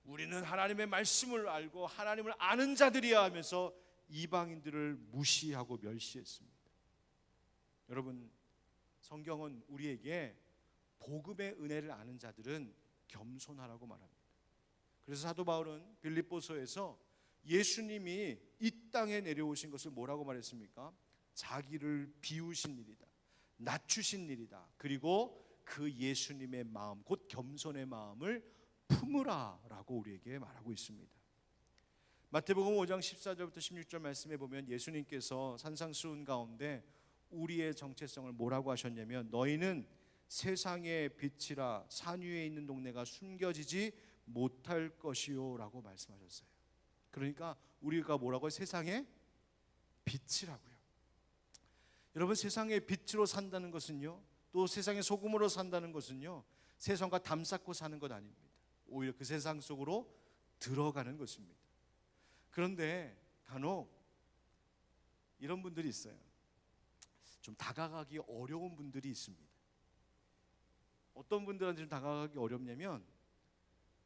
우리는 하나님의 말씀을 알고 하나님을 아는 자들이야 하면서 이방인들을 무시하고 멸시했습니다. 여러분, 성경은 우리에게 복음의 은혜를 아는 자들은 겸손하라고 말합니다. 그래서 사도 바울은 빌립보서에서 예수님이 이 땅에 내려오신 것을 뭐라고 말했습니까? 자기를 비우신 일이다, 낮추신 일이다, 그리고 그 예수님의 마음, 곧 겸손의 마음을 품으라 라고 우리에게 말하고 있습니다. 마태복음 5장 14절부터 16절 말씀에 보면 예수님께서 산상수훈 가운데 우리의 정체성을 뭐라고 하셨냐면, 너희는 세상의 빛이라 산 위에 있는 동네가 숨겨지지 못할 것이요 라고 말씀하셨어요. 그러니까 우리가 뭐라고요? 세상의 빛이라고요. 여러분, 세상의 빛으로 산다는 것은요, 또 세상의 소금으로 산다는 것은요, 세상과 담쌓고 사는 것 아닙니다. 오히려 그 세상 속으로 들어가는 것입니다. 그런데 간혹 이런 분들이 있어요. 좀 다가가기 어려운 분들이 있습니다. 어떤 분들한테 좀 다가가기 어렵냐면,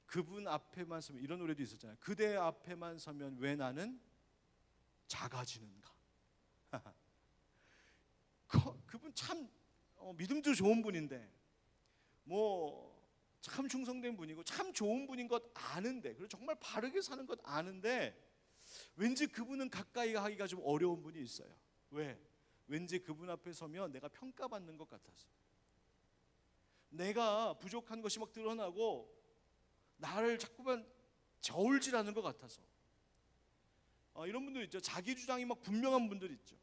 그분 앞에만 서면, 이런 노래도 있었잖아요. 그대 앞에만 서면 왜 나는 작아지는가. 그분 참 믿음도 좋은 분인데, 참 충성된 분이고 참 좋은 분인 것 아는데, 그리고 정말 바르게 사는 것 아는데, 왠지 그분은 가까이 가기가 좀 어려운 분이 있어요. 왜? 왠지 그분 앞에 서면 내가 평가받는 것 같아서, 내가 부족한 것이 막 드러나고 나를 자꾸만 저울질하는 것 같아서. 이런 분들 있죠. 자기 주장이 막 분명한 분들 있죠.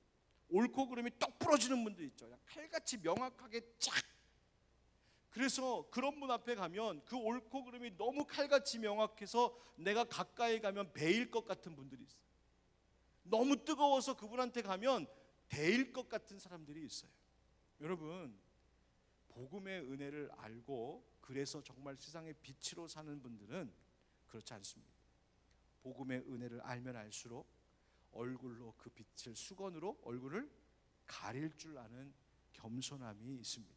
옳고 그름이 똑 부러지는 분들 있죠. 칼같이 명확하게 쫙. 그래서 그런 분 앞에 가면 그 옳고 그름이 너무 칼같이 명확해서 내가 가까이 가면 베일 것 같은 분들이 있어요. 너무 뜨거워서 그분한테 가면 데일 것 같은 사람들이 있어요. 여러분, 복음의 은혜를 알고 그래서 정말 세상의 빛으로 사는 분들은 그렇지 않습니다. 복음의 은혜를 알면 알수록 얼굴로 그 빛을 수건으로 얼굴을 가릴 줄 아는 겸손함이 있습니다.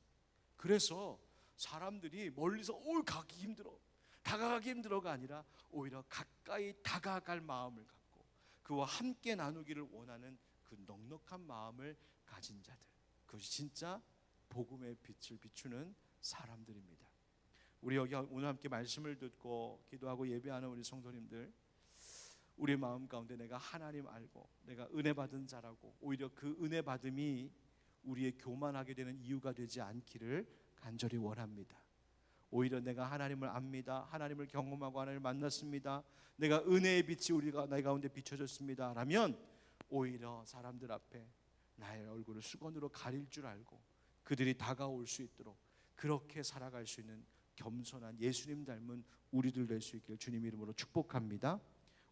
그래서 사람들이 멀리서 가기 힘들어, 다가가기 힘들어가 아니라 오히려 가까이 다가갈 마음을 갖고 그와 함께 나누기를 원하는 그 넉넉한 마음을 가진 자들, 그것이 진짜 복음의 빛을 비추는 사람들입니다. 우리 여기 오늘 함께 말씀을 듣고 기도하고 예배하는 우리 성도님들, 우리 마음 가운데 내가 하나님 알고 내가 은혜 받은 자라고 오히려 그 은혜 받음이 우리의 교만하게 되는 이유가 되지 않기를 간절히 원합니다. 오히려 내가 하나님을 압니다, 하나님을 경험하고 하나님을 만났습니다, 내가 은혜의 빛이 우리가 내 가운데 비춰졌습니다 라면 오히려 사람들 앞에 나의 얼굴을 수건으로 가릴 줄 알고 그들이 다가올 수 있도록 그렇게 살아갈 수 있는 겸손한 예수님 닮은 우리들 될 수 있기를 주님 이름으로 축복합니다.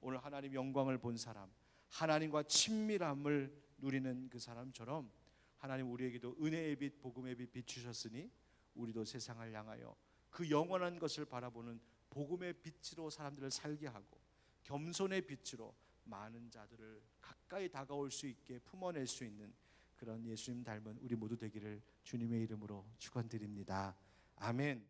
오늘 하나님 영광을 본 사람, 하나님과 친밀함을 누리는 그 사람처럼 하나님 우리에게도 은혜의 빛, 복음의 빛 비추셨으니 우리도 세상을 향하여 그 영원한 것을 바라보는 복음의 빛으로 사람들을 살게 하고 겸손의 빛으로 많은 자들을 가까이 다가올 수 있게 품어낼 수 있는 그런 예수님 닮은 우리 모두 되기를 주님의 이름으로 축원드립니다. 아멘.